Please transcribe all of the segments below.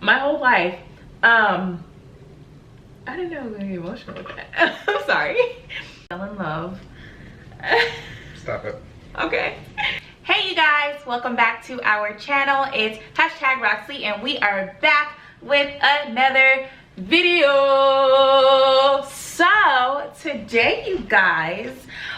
my whole life. I didn't know I was gonna get emotional with that. I'm sorry. Fell in love. Stop it. Okay. Hey you guys, welcome back to our channel. It's #Roxy and we are back with another video. So today you guys,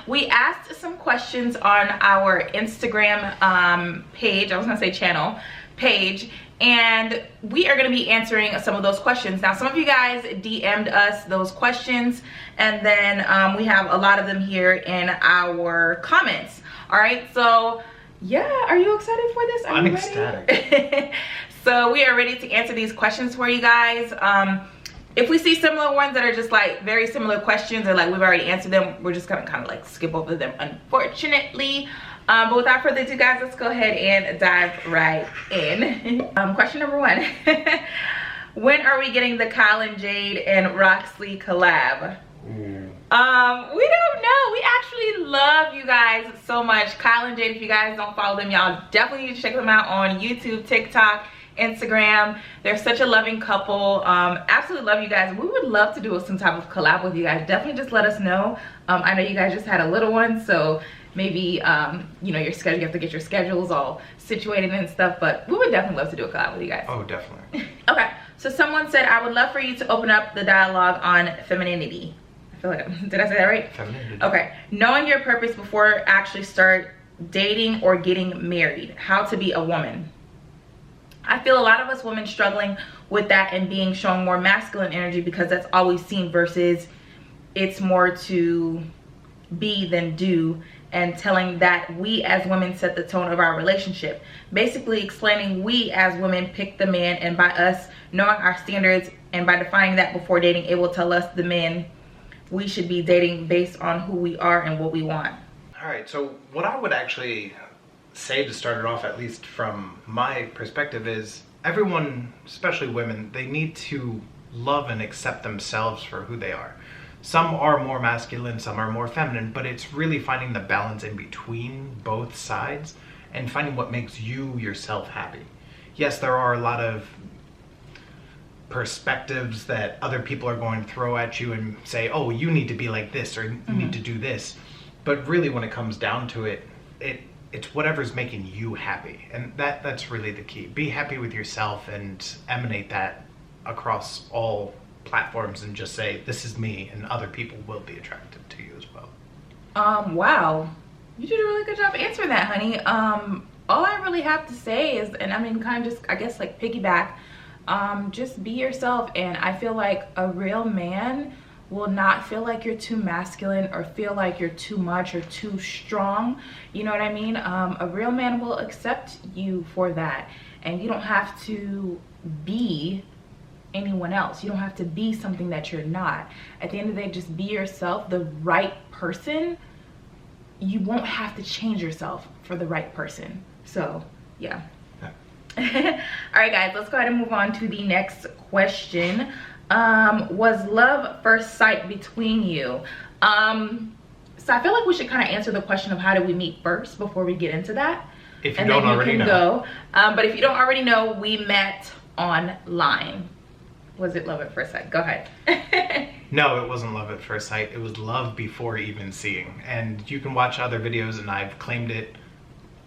we asked some questions on our Instagram page. I was gonna say channel page, and we are going to be answering some of those questions. Now some of you guys DM'd us those questions, and then we have a lot of them here in our comments. All right, so yeah, are you excited for this? Are I'm you ecstatic. ready? So we are ready to answer these questions for you guys. If we see similar ones that are just like very similar questions, or like we've already answered them, we're just gonna kind of like skip over them, unfortunately. But without further ado, guys, let's go ahead and dive right in. Question number one. When are we getting the Kyle and Jade and Roxy collab? We don't know. We actually love you guys so much. Kyle and Jade, if you guys don't follow them, y'all definitely need to check them out on YouTube, TikTok, Instagram. They're such a loving couple. Absolutely love you guys. We would love to do some type of collab with you guys. Definitely just let us know. I know you guys just had a little one, so maybe you know, your schedule, you have to get your schedules all situated and stuff, but we would definitely love to do a collab with you guys. Oh, definitely. Okay, so someone said, I would love for you to open up the dialogue on femininity. I feel like, did I say that right? Femininity. Okay, knowing your purpose before actually start dating or getting married. How to be a woman. I feel a lot of us women struggling with that and being shown more masculine energy because that's all we've seen, versus it's more to be than do, and telling that we as women set the tone of our relationship. Basically explaining we as women pick the man, and by us knowing our standards and by defining that before dating, it will tell us the men we should be dating based on who we are and what we want. All right, so what I would actually say to start it off, at least from my perspective, is everyone, especially women, they need to love and accept themselves for who they are. Some are more masculine, some are more feminine, but it's really finding the balance in between both sides and finding what makes you yourself happy. Yes, there are a lot of perspectives that other people are going to throw at you and say, oh, you need to be like this, or you need to do this. But really, when it comes down to it, it's whatever's making you happy. And that's really the key. Be happy with yourself and emanate that across all platforms, and just say, this is me, and other people will be attracted to you as well. Wow, you did a really good job answering that, honey. All I really have to say is, and I mean, kind of just, I guess, like piggyback, just be yourself. And I feel like a real man will not feel like you're too masculine or feel like you're too much or too strong, you know what I mean? A real man will accept you for that, and you don't have to be anyone else. You don't have to be something that you're not. At the end of the day, just be yourself, the right person. You won't have to change yourself for the right person. So yeah. All right guys, let's go ahead and move on to the next question. Was love first sight between you? So I feel like we should kind of answer the question of how did we meet first before we get into that. If you don't already know. But if you don't already know, we met online. Was it love at first sight? Go ahead. No, it wasn't love at first sight. It was love before even seeing. And you can watch other videos, and I've claimed it.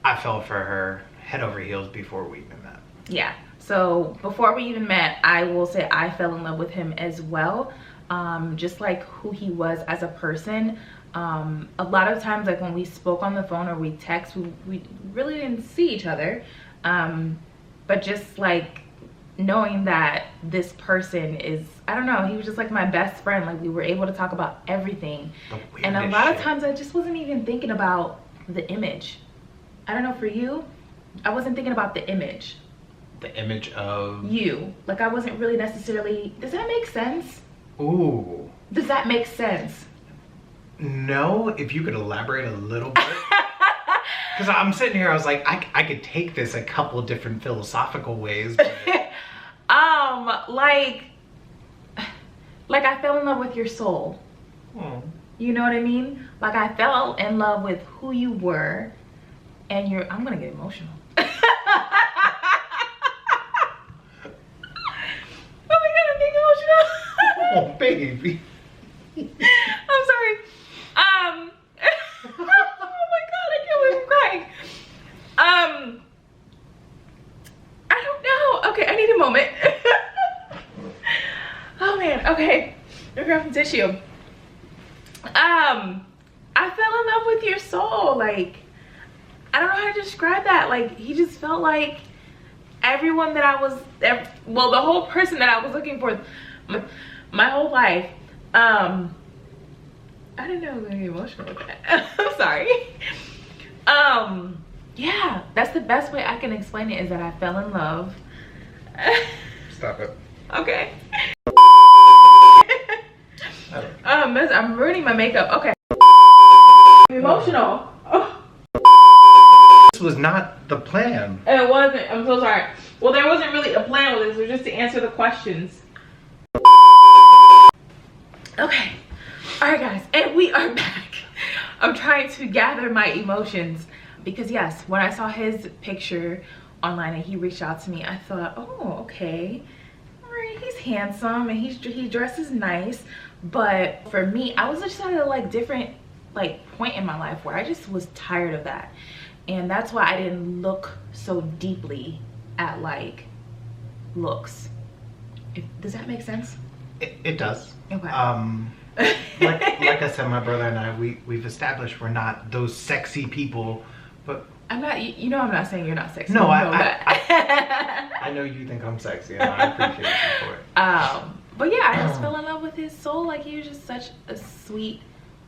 I fell for her head over heels before we even met. Yeah. So before we even met, I will say I fell in love with him as well. Just like who he was as a person. A lot of times, like when we spoke on the phone or we text, we really didn't see each other. But just like knowing that this person is, I don't know, he was just like my best friend. Like we were able to talk about everything. And a lot of times I just wasn't even thinking about the image. I don't know, for you, I wasn't thinking about the image. The image of you. Like I wasn't really necessarily, does that make sense? Ooh. Does that make sense? No, if you could like a little bit. Because I'm sitting here, I was like, I could take this a couple of different philosophical ways. But like I fell in love with your soul. Oh. You know what I mean? Like I fell in love with who you were, and I'm gonna get emotional. baby. I'm sorry. Oh my god, I can't believe I'm crying. I don't know. Okay, I need a moment. Oh man, okay. Let me grab some tissue. I fell in love with your soul. Like, I don't know how to describe that. Like, he just felt like everyone that I was, well, the whole person that I was looking for my whole life. I didn't know I was gonna get emotional with that. I'm sorry. Yeah, that's the best way I can explain it, is that I fell in love. Stop it. Okay. I'm ruining my makeup. Okay. I'm emotional. Oh. This was not the plan. It wasn't. I'm so sorry. Well, there wasn't really a plan with this. It was just to answer the questions. Okay. All right, guys, and we are back. I'm trying to gather my emotions because, yes, when I saw his picture online and he reached out to me, I thought, oh, okay, all right, he's handsome and he dresses nice. But for me, I was just at a like different like point in my life where I just was tired of that, and that's why I didn't look so deeply at like looks. Does that make sense? It does. Okay. Like I said, my brother and I, we've established we're not those sexy people, but I'm not. You know, I'm not saying you're not sexy. no, I I know you think I'm sexy, and I appreciate you for it. But yeah, I just fell in love with his soul. Like, he was just such a sweet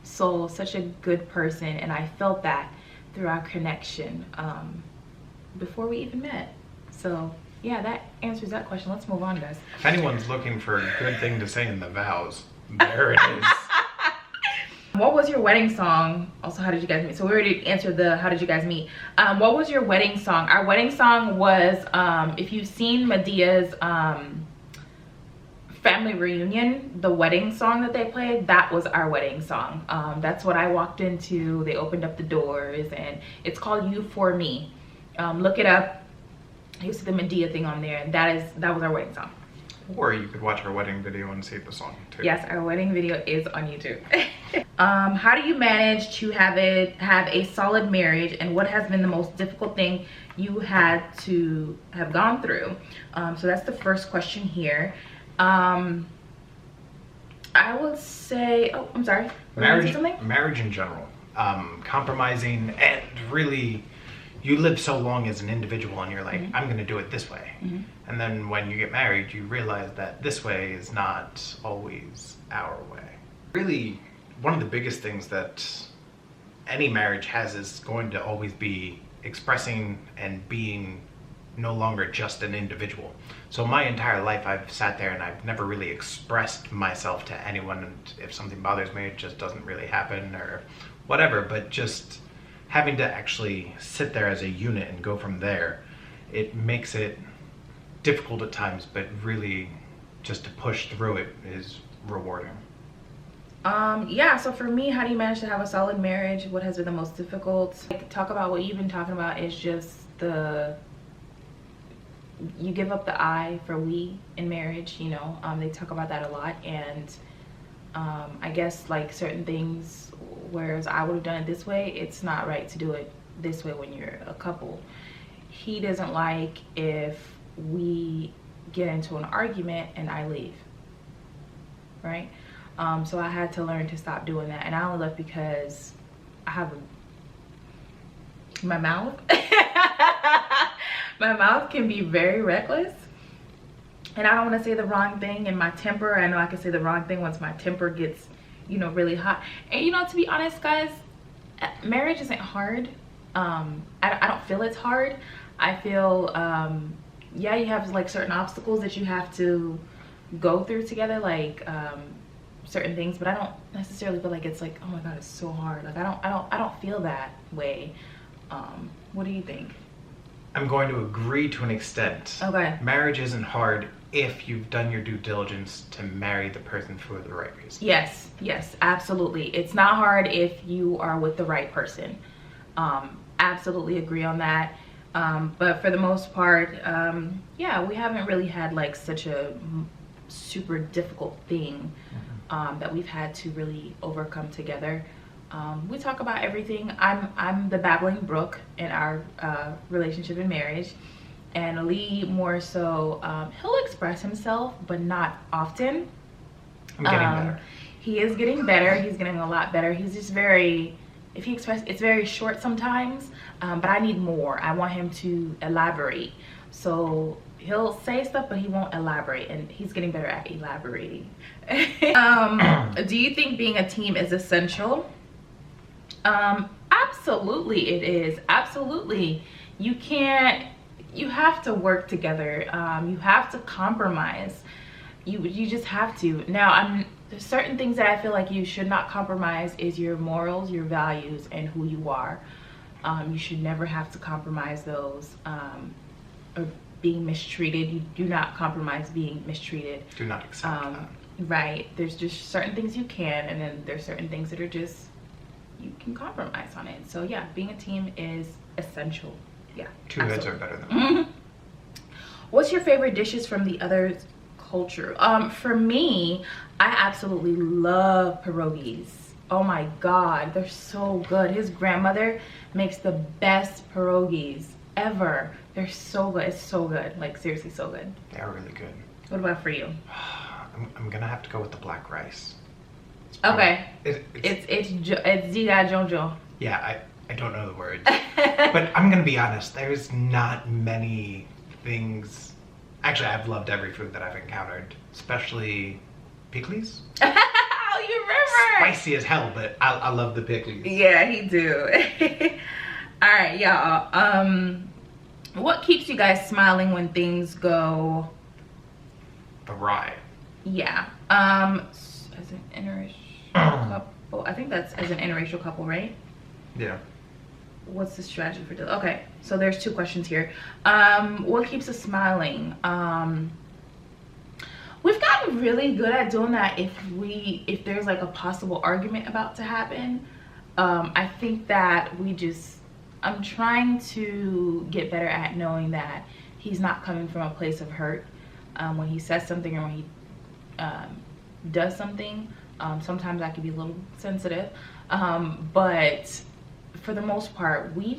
soul, such a good person, and I felt that through our connection before we even met. So yeah, that answers that question. Let's move on, guys. If anyone's looking for a good thing to say in the vows, there it is. What was your wedding song? Also, how did you guys meet? So we already answered the how did you guys meet. What was your wedding song? Our wedding song was, if you've seen Medea's family reunion, the wedding song that they played, that was our wedding song. That's what I walked into. They opened up the doors, and it's called You For Me. Look it up. You see the Medea thing on there, and that was our wedding song. Or you could watch our wedding video and see the song too. Yes, our wedding video is on YouTube. How do you manage to have a solid marriage, and what has been the most difficult thing you had to have gone through? So that's the first question here. I would say, oh, I'm sorry. Marriage in general, compromising, and really, you live so long as an individual and you're like, I'm going to do it this way. And then when you get married, you realize that this way is not always our way. Really, one of the biggest things that any marriage has is going to always be expressing and being no longer just an individual. So my entire life I've sat there and I've never really expressed myself to anyone, and if something bothers me, it just doesn't really happen or whatever. But just having to actually sit there as a unit and go from there, it makes it difficult at times, but really just to push through it is rewarding. Yeah, so for me, how do you manage to have a solid marriage? What has been the most difficult? Like, talk about what you've been talking about is just you give up the I for we in marriage, you know. They talk about that a lot, and I guess like certain things, whereas I would have done it this way, it's not right to do it this way when you're a couple. He doesn't like if we get into an argument and I leave, right? So I had to learn to stop doing that, and I only left because I have my mouth. My mouth can be very reckless, and I don't want to say the wrong thing. And my temper, I know I can say the wrong thing once my temper gets, you know, really hot. And you know, to be honest, guys, marriage isn't hard. I don't feel it's hard. I feel yeah, you have like certain obstacles that you have to go through together, like certain things, but I don't necessarily feel like it's like, oh my god, it's so hard. Like I don't feel that way. What do you think? I'm going to agree to an extent. Okay. Marriage isn't hard if you've done your due diligence to marry the person for the right reason. Yes, yes, absolutely. It's not hard if you are with the right person. Absolutely agree on that. But for the most part, yeah, we haven't really had like such a super difficult thing that we've had to really overcome together. We talk about everything. I'm the babbling brook in our relationship and marriage, and Lee more so, he'll express himself but not often. I'm getting better. He is getting better. He's getting a lot better. He's just very, if he expresses, it's very short sometimes, but I need more. I want him to elaborate. So he'll say stuff, but he won't elaborate, and he's getting better at elaborating. Do you think being a team is essential? Absolutely it is. Absolutely. You have to work together. You have to compromise. You just have to. Now, there's certain things that I feel like you should not compromise is your morals, your values, and who you are. You should never have to compromise those. Or being mistreated, you do not compromise being mistreated. Do not accept that. Right. There's just certain things you can, and then there's certain things that are just, you can compromise on it. So yeah, being a team is essential. Yeah. Two heads are better than one. What's your favorite dishes from the other culture? For me, I absolutely love pierogies. Oh my God, they're so good. His grandmother makes the best pierogies ever. They're so good. It's so good. Like, seriously, so good. They are really good. What about for you? I'm gonna have to go with the black rice. Okay. It's Ziga Jojo. Yeah, I don't know the words. But I'm gonna be honest, there's not many things. Actually, I've loved every food that I've encountered, especially pickles. Oh, you remember? Spicy as hell, but I love the pickles. Yeah, he do. All right, y'all. What keeps you guys smiling when things go awry? Yeah. As an interracial couple, I think that's as an interracial couple, right? Yeah. What's the strategy for this? Okay, so there's two questions here. What keeps us smiling? We've gotten really good at doing that if there's like a possible argument about to happen. I think that I'm trying to get better at knowing that he's not coming from a place of hurt when he says something or when he does something. Sometimes I can be a little sensitive, but for the most part, we're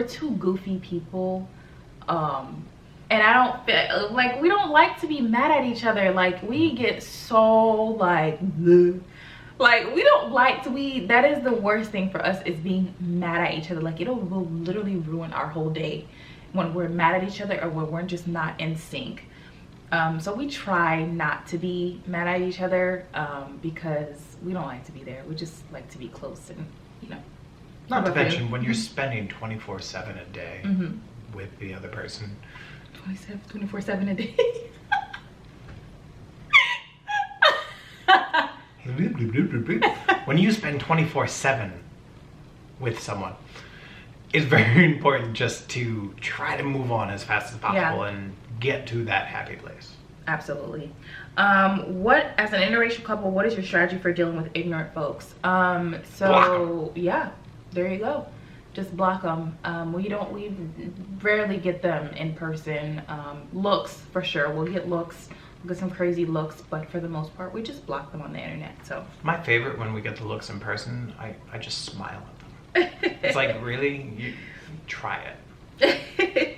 two goofy people, and I don't feel like we don't like to be mad at each other. Like, we get so like bleh. Like, we don't like to that is the worst thing for us, is being mad at each other. Like, will literally ruin our whole day when we're mad at each other or when we're just not in sync. So we try not to be mad at each other because we don't like to be there. We just like to be close and, you know. Not to mention when you're spending 24/7 a day with the other person. 24/7 a day. When you spend 24/7 with someone, it's very important just to try to move on as fast as possible and get to that happy place. Absolutely. As an interracial couple, what is your strategy for dealing with ignorant folks? Yeah, there you go. Just block them. We rarely get them in person. Looks, for sure. We'll get looks. We'll get some crazy looks, but for the most part, we just block them on the internet. So my favorite, when we get the looks in person, I just smile at them. It's like, really? You try it.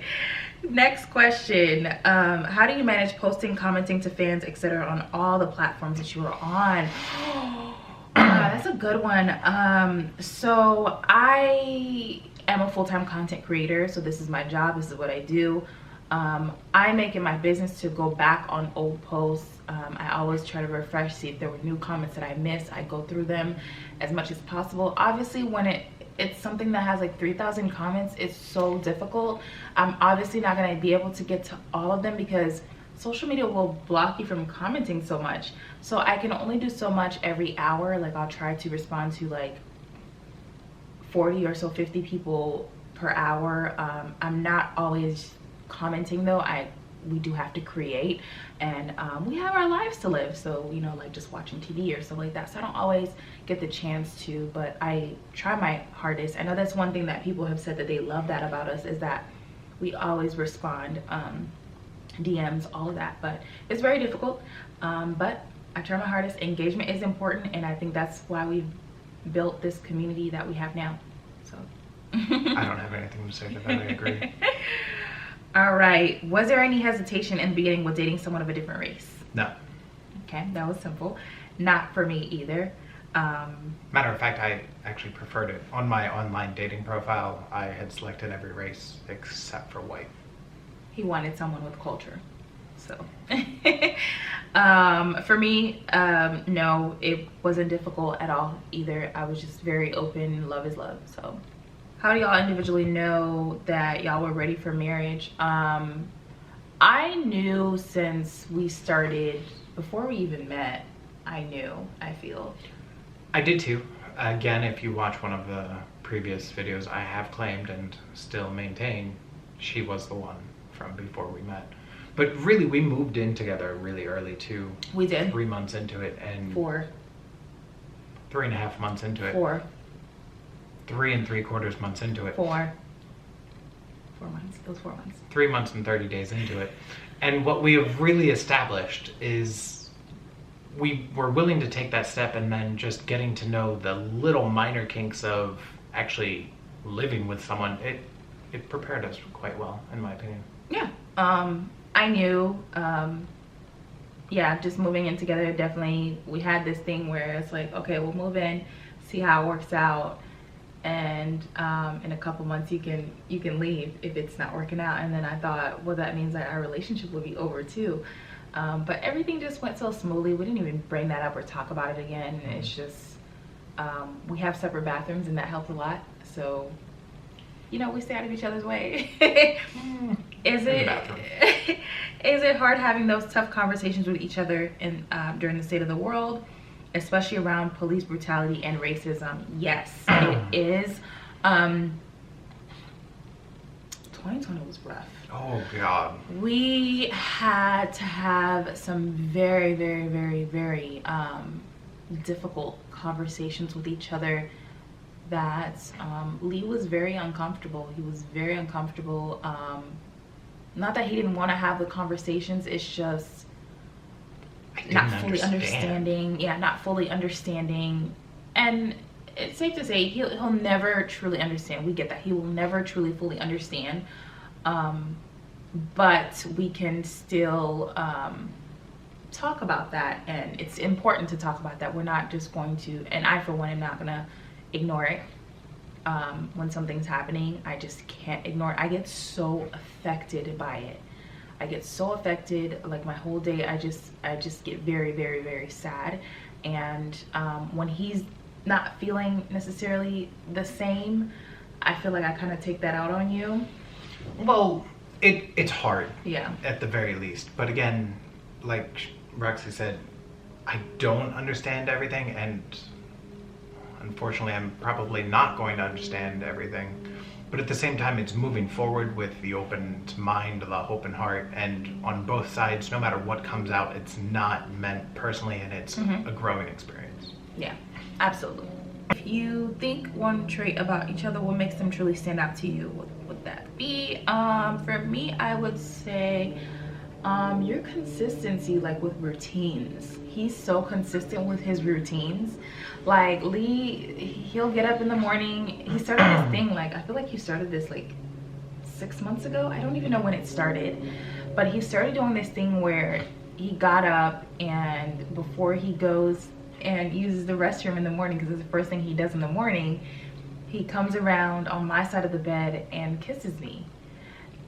Next question. How do you manage posting, commenting to fans, etc. on all the platforms that you are on? That's a good one. So I am a full-time content creator, so this is my job. This is what I do. I make it my business to go back on old posts. I always try to refresh, see if there were new comments that I missed. I go through them as much as possible. Obviously, when it's something that has like 3,000 comments, it's so difficult. I'm obviously not going to be able to get to all of them because social media will block you from commenting so much. So I can only do so much every hour. Like, I'll try to respond to like 40 or so 50 people per hour. I'm not always commenting though. We do have to create, and we have our lives to live, so, you know, like just watching TV or stuff like that, so I don't always get the chance to, but I try my hardest. I know that's one thing that people have said that they love that about us, is that we always respond. DMs, all of that. But it's very difficult. But I try my hardest. Engagement is important, and I think that's why we've built this community that we have now. So I don't have anything to say to that. I agree. All right. Was there any hesitation in the beginning with dating someone of a different race? No. Okay, that was simple. Not for me either. Matter of fact, I actually preferred it. On my online dating profile, I had selected every race except for white. He wanted someone with culture. So for me, no, it wasn't difficult at all either. I was just very open. Love is love. So how do y'all individually know that y'all were ready for marriage? I knew since we started, before we even met, I knew, I feel. I did too. Again, if you watch one of the previous videos, I have claimed and still maintain she was the one from before we met. But really, we moved in together really early too. We did. 3 months into it, and 4. 3.5 months into it. 4. 3 3/4 months into it. 4. 4 months. It was 4 months. 3 months and 30 days into it. And what we have really established is we were willing to take that step, and then just getting to know the little minor kinks of actually living with someone. It prepared us quite well, in my opinion. Yeah. I knew, yeah, just moving in together, definitely, we had this thing where it's like, okay, we'll move in, see how it works out, and in a couple months you can leave if it's not working out. And then I thought, well, that means that our relationship will be over too. But everything just went so smoothly. We didn't even bring that up or talk about it again. It's just, we have separate bathrooms, and that helped a lot. So, you know, we stay out of each other's way. Is it hard having those tough conversations with each other during the state of the world, especially around police brutality and racism? Yes, it is. 2020 was rough. Oh God. We had to have some very, very, very, very difficult conversations with each other that Lee was very uncomfortable. He was very uncomfortable. Not that he didn't want to have the conversations, it's just not fully understanding. Yeah, not fully understanding. And it's safe to say he'll never truly understand. We get that. He will never truly fully understand. But we can still talk about that, and it's important to talk about that. We're not just going to, and I for one am not gonna ignore it. When something's happening, I just can't ignore it. I get so affected by it. I get so affected, like my whole day I just get very, very, very sad. And when he's not feeling necessarily the same, I feel like I kind of take that out on you. Well, it's hard, yeah, at the very least. But again, like Roxy said, I don't understand everything, and unfortunately I'm probably not going to understand everything. But at the same time, it's moving forward with the open mind, the open heart, and on both sides, no matter what comes out, it's not meant personally, and it's a growing experience. Yeah, absolutely. If you think one trait about each other, what makes them truly stand out to you, what would that be? For me, I would say your consistency, like with routines. He's so consistent with his routines. Like Lee, he'll get up in the morning. He started this thing, like I feel like he started this like 6 months ago. I don't even know when it started, but he started doing this thing where he got up, and before he goes and uses the restroom in the morning, because it's the first thing he does in the morning, he comes around on my side of the bed and kisses me.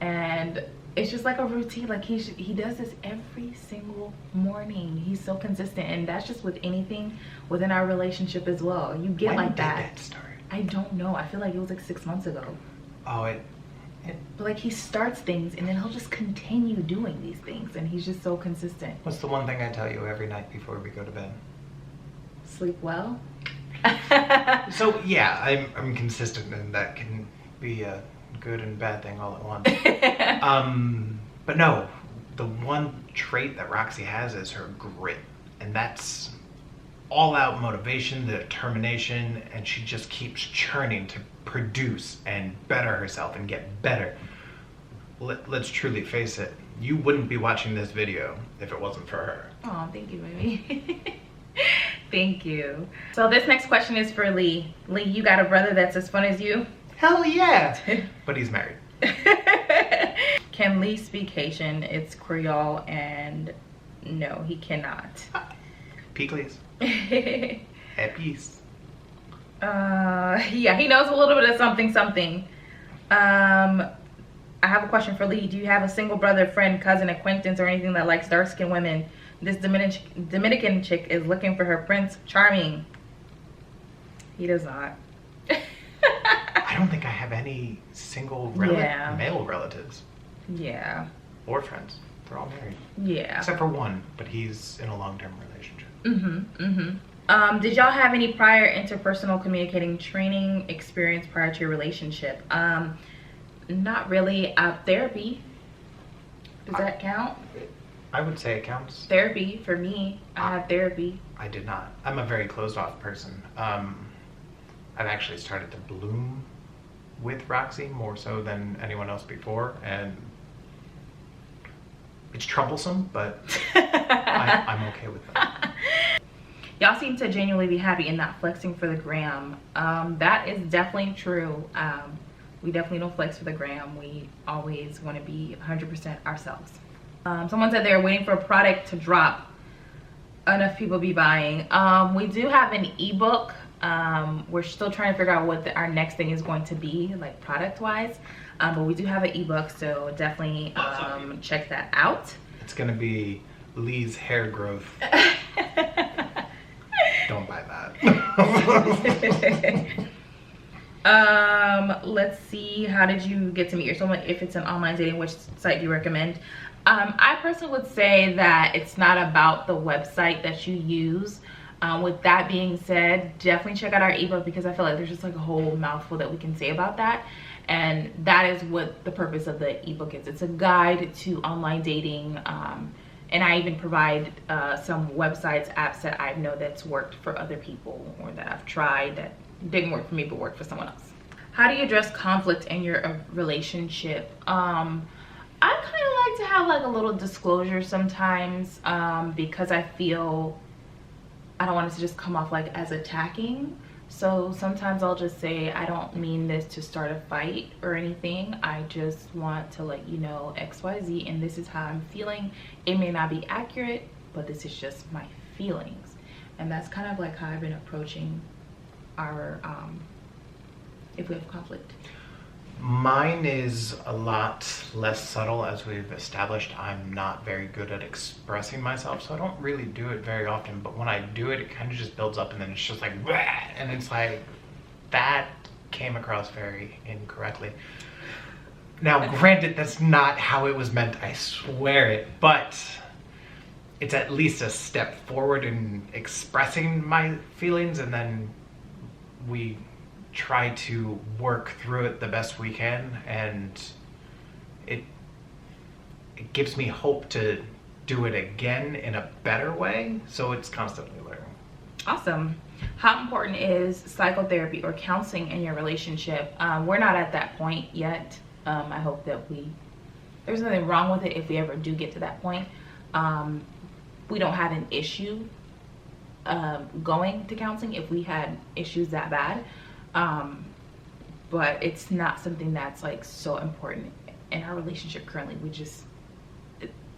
And it's just like a routine. Like he does this every single morning. He's so consistent, and that's just with anything within our relationship as well. You get when like that. When did that start? I don't know. I feel like it was like 6 months ago. Oh, But like he starts things, and then he'll just continue doing these things, and he's just so consistent. What's the one thing I tell you every night before we go to bed? Sleep well. So yeah, I'm consistent, and that can be a good and bad thing all at once. But no, the one trait that Roxy has is her grit, and that's all out motivation, the determination, and she just keeps churning to produce and better herself and get better. Let's truly face it, you wouldn't be watching this video if it wasn't for her. Oh, thank you, baby. Thank you. So this next question is for Lee. Lee, you got a brother that's as fun as you? Hell yeah! But he's married. Can Lee speak Haitian? It's Creole, and no, he cannot. Peacles. At peace. Yeah, he knows a little bit of something. I have a question for Lee. Do you have a single brother, friend, cousin, acquaintance, or anything that likes dark-skinned women? This Dominican chick is looking for her Prince Charming. He does not. I don't think I have any single male relatives. Yeah. Or friends. They're all married. Yeah. Except for one, but he's in a long-term relationship. Did y'all have any prior interpersonal communicating training experience prior to your relationship? Not really. Therapy. Does that count? I would say it counts. Therapy for me. I had therapy. I did not. I'm a very closed-off person. I've actually started to bloom with Roxy more so than anyone else before, and it's troublesome, but I'm okay with that. Y'all seem to genuinely be happy and not flexing for the gram. That is definitely true. We definitely don't flex for the gram. We always want to be 100% ourselves. Someone said they're waiting for a product to drop. Enough people be buying. We do have an ebook. We're still trying to figure out what our next thing is going to be, like product wise. But we do have an ebook, so definitely check that out. It's gonna be Lee's hair growth. Don't buy that. Let's see. How did you get to meet your soulmate? If it's an online dating, which site do you recommend? I personally would say that it's not about the website that you use. With that being said, definitely check out our ebook, because I feel like there's just like a whole mouthful that we can say about that, and that is what the purpose of the ebook is. It's a guide to online dating, and I even provide some websites, apps that I know that's worked for other people, or that I've tried that didn't work for me but worked for someone else. How do you address conflict in your relationship? I kind of like to have like a little disclosure sometimes, because I feel I don't want it to just come off like as attacking. So sometimes I'll just say, I don't mean this to start a fight or anything. I just want to let you know XYZ, and this is how I'm feeling. It may not be accurate, but this is just my feelings. And that's kind of like how I've been approaching our, if we have conflict. Mine is a lot less subtle. As we've established, I'm not very good at expressing myself, so I don't really do it very often. But when I do it, it kind of just builds up, and then it's just like, and it's like, that came across very incorrectly. Now, granted, that's not how it was meant, I swear it, but it's at least a step forward in expressing my feelings, and then we try to work through it the best we can, and it gives me hope to do it again in a better way, so it's constantly learning. Awesome. How important is psychotherapy or counseling in your relationship? We're not at that point yet. I hope that there's nothing wrong with it if we ever do get to that point. We don't have an issue going to counseling if we had issues that bad. But it's not something that's like so important in our relationship currently.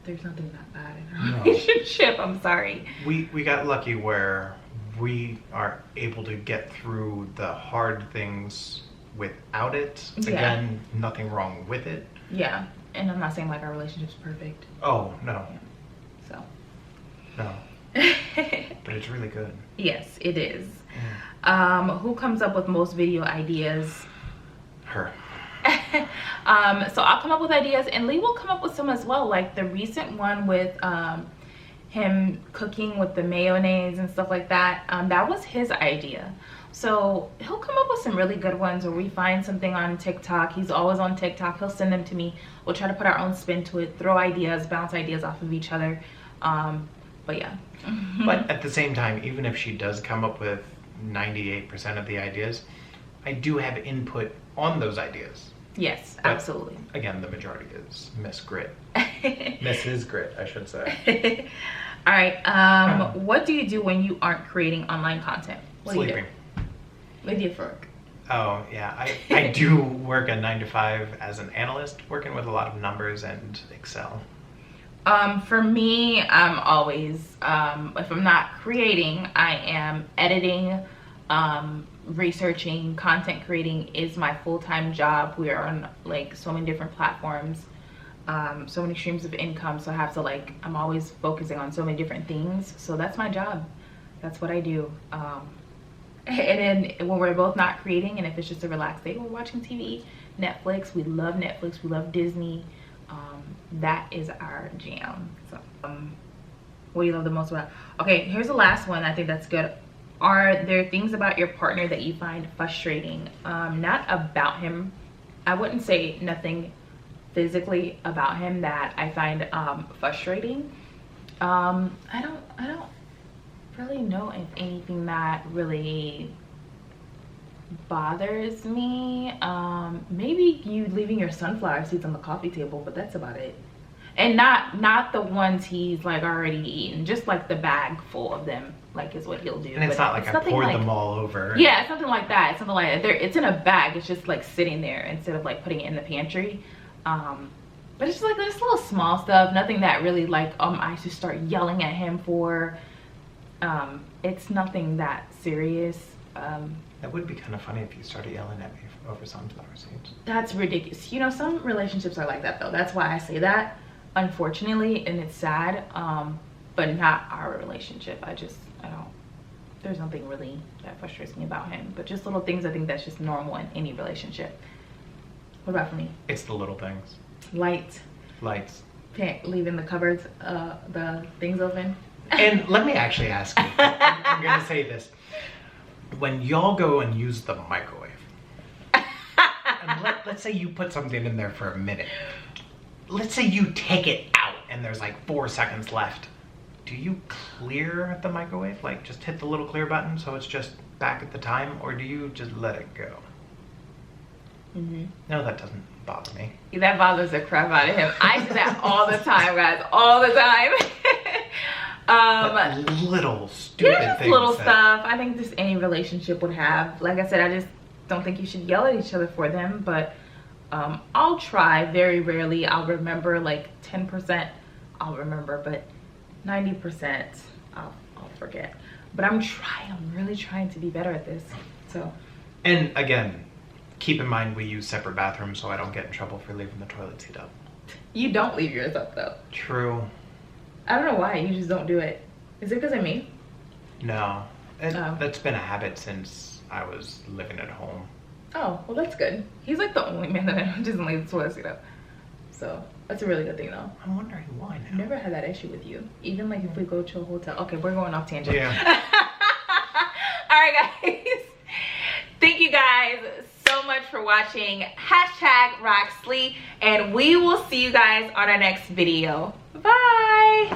There's nothing that bad in our relationship. I'm sorry. We got lucky where we are able to get through the hard things without it. Yeah. Again, nothing wrong with it. Yeah, and I'm not saying like our relationship's perfect. Oh, no. Yeah. So. No. But it's really good. Yes, it is. Mm. Who comes up with most video ideas? Her. So I'll come up with ideas, and Lee will come up with some as well. Like the recent one with him cooking with the mayonnaise and stuff like that. That was his idea. So he'll come up with some really good ones, or we find something on TikTok. He's always on TikTok. He'll send them to me. We'll try to put our own spin to it, throw ideas, bounce ideas off of each other. But yeah. But at the same time, even if she does come up with 98% of the ideas, I do have input on those ideas. Yes, But, absolutely. again, the majority is Miss Grit. Mrs. Grit, I should say. All right. What do you do when you aren't creating online content? What Sleeping. do you do? What do you do for work? Oh, yeah. I do work a 9 to 5 as an analyst, working with a lot of numbers and Excel. For me, I'm always, if I'm not creating, I am editing, researching. Content creating is my full-time job. We are on like so many different platforms, so many streams of income, so I have to like, I'm always focusing on so many different things. So that's my job. That's what I do. And then when we're both not creating, and if it's just a relaxed day, we're watching TV, Netflix. We love Netflix. We love Disney. That is our jam. So what do you love the most about? Okay, here's the last one. I think that's good. Are there things about your partner that you find frustrating? Not about him. I wouldn't say nothing physically about him that I find frustrating. I don't really know if anything that really bothers me. Maybe you leaving your sunflower seeds on the coffee table, but that's about it. And not the ones he's like already eaten, just like the bag full of them, like is what he'll do. And it's not like I poured them all over. Yeah, it's something like that. It's something like that. It's in a bag. It's just like sitting there instead of like putting it in the pantry. But it's just like this little small stuff, nothing that really like I should start yelling at him for. It's nothing that serious. That would be kind of funny if you started yelling at me over sunflower seeds. That's ridiculous. You know, some relationships are like that though. That's why I say that, unfortunately, and it's sad. But not our relationship. I don't, there's nothing really that frustrates me about him. But just little things, I think that's just normal in any relationship. What about for me? It's the little things. Lights. Leaving the cupboards, the things open. And let me actually ask you, I'm gonna say this. When y'all go and use the microwave, and let's say you put something in there for a minute. Let's say you take it out and there's like 4 seconds left. Do you clear the microwave? Like just hit the little clear button so it's just back at the time? Or do you just let it go? No, that doesn't bother me. That bothers the crap out of him. I do that all the time, guys. All the time. Little stupid things. Little stuff. I think just any relationship would have. Like I said, I just don't think you should yell at each other for them. But I'll try. Very rarely I'll remember. Like 10% I'll remember, but 90% I'll forget. But I'm really trying to be better at this. So. And again, keep in mind we use separate bathrooms, so I don't get in trouble for leaving the toilet seat up. You don't leave yours up though. True. I don't know why you just don't do it. Is it because of me? No, that's been a habit since I was living at home. Oh, well that's good. He's like the only man that doesn't leave the toilet seat up. So that's a really good thing though. I'm wondering why now. I've never had that issue with you. Even like if we go to a hotel. Okay, we're going off tangent. Yeah. All right guys. Thank you guys so much for watching. #Roxley, and we will see you guys on our next video.